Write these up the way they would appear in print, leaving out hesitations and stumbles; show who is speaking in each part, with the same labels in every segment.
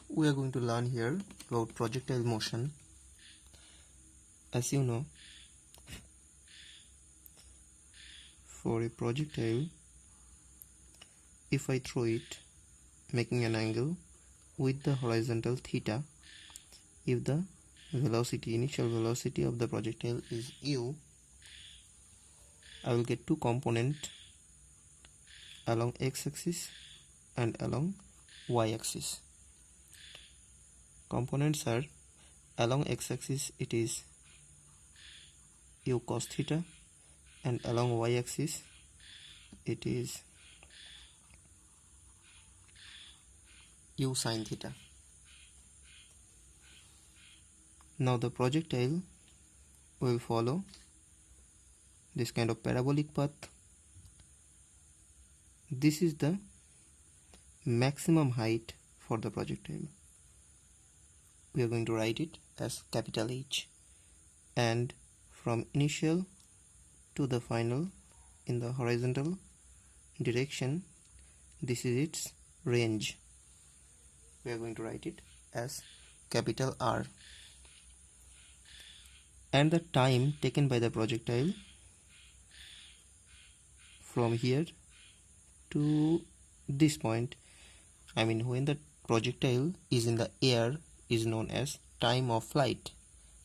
Speaker 1: We are going to learn here about projectile motion. As you know, for a projectile, if I throw it making an angle with the horizontal theta, if the initial velocity of the projectile is u, I will get two components along x-axis and along y-axis. Components are, along x-axis it is u cos theta, and along y-axis it is u sin theta. Now the projectile will follow this kind of parabolic path. This is the maximum height for the projectile. We are going to write it as capital H, and from initial to the final in the horizontal direction, this is its range. We are going to write it as capital R. And the time taken by the projectile from here to this point, when the projectile is in the air, is known as time of flight.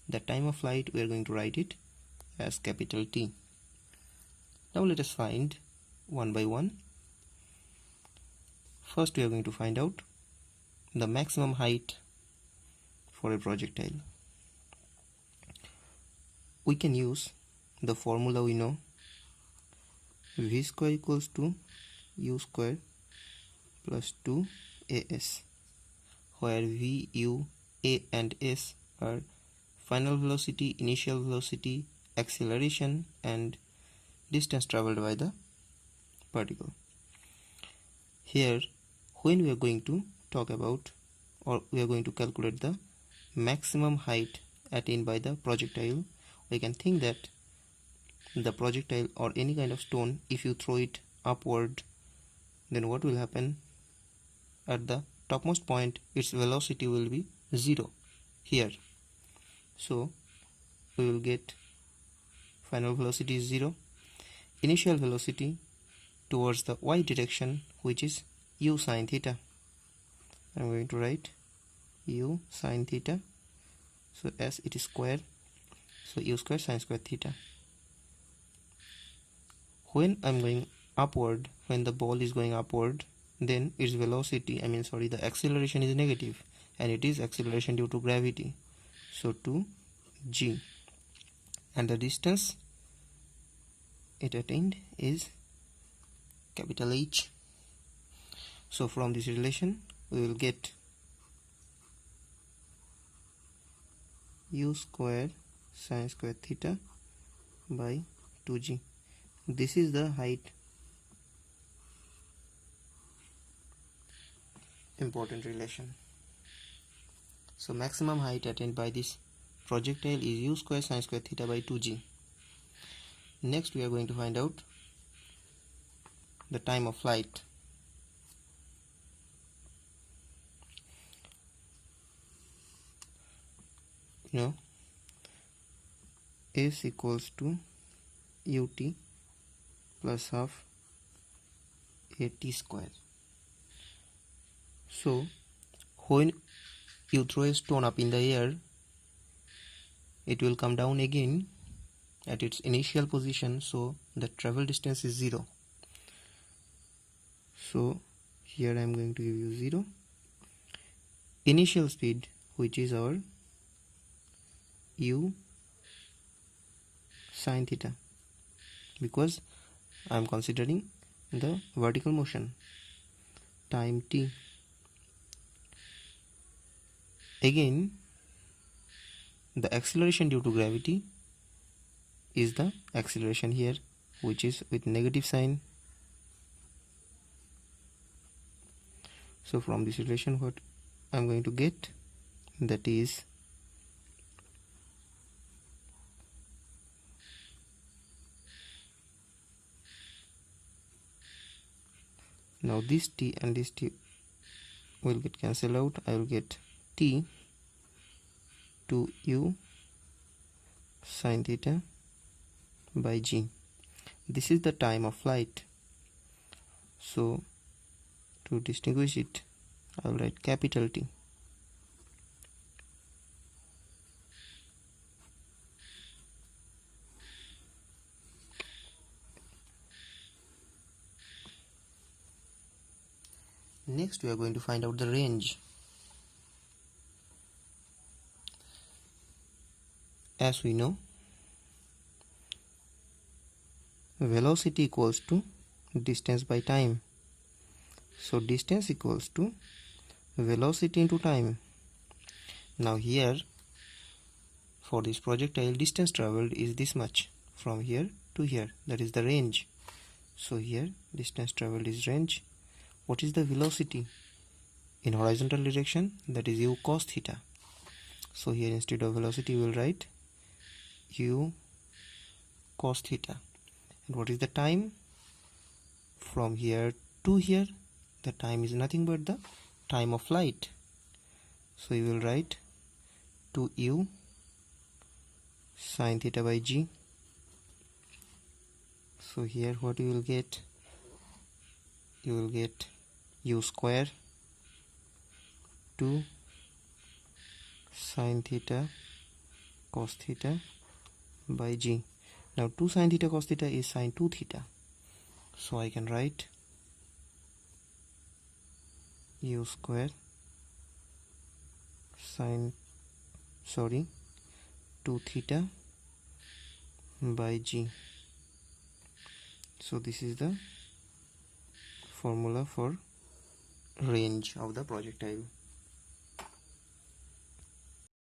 Speaker 1: The time of flight, we are going to write it as capital T. Now let us find one by one. First we are going to find out the maximum height for a projectile. We can use the formula we know, v square equals to u square plus 2as, where v, u, a and s are final velocity, initial velocity, acceleration and distance traveled by the particle. Here, when we are going to talk about, or we are going to calculate the maximum height attained by the projectile, we can think that the projectile or any kind of stone, if you throw it upward, then what will happen? At the topmost point, its velocity will be 0 here. So we will get final velocity is 0. Initial velocity towards the y direction, which is u sin theta. I'm going to write u sin theta. So as it is square, so u square sin square theta. When I'm going upward, when the ball is going upward, then its velocity, the acceleration is negative, and it is acceleration due to gravity. So 2g, and the distance it attained is capital H. So from this relation we will get u square sin square theta by 2g. This is the height. Important relation. So maximum height attained by this projectile is u square sin square theta by 2g. Next we are going to find out the time of flight. S equals to ut plus half at square. So when you throw a stone up in the air, it will come down again at its initial position, so the travel distance is 0. So here I am going to give you 0. Initial speed, which is our u sin theta, because I am considering the vertical motion, time t. Again, the acceleration due to gravity is the acceleration here, which is with negative sign. So from this relation, what I am going to get, that is now this t and this t will get cancelled out. I will get T 2u sine theta by g. This is the time of flight. So to distinguish it, I will write capital T. Next, we are going to find out the range. As we know, velocity equals to distance by time. So distance equals to velocity into time. Now here, for this projectile, distance traveled is this much from here to here. That is the range. So here, distance traveled is range. What is the velocity? In horizontal direction, that is u cos theta. So here, instead of velocity, we will write u cos theta. And what is the time? From here to here, the time is nothing but the time of flight. So you will write 2u sine theta by g. So here what you will get? You will get u square 2 sine theta cos theta by g. Now 2 sine theta cos theta is sine 2 theta. So I can write u square sine 2 theta by g. So this is the formula for range of the projectile.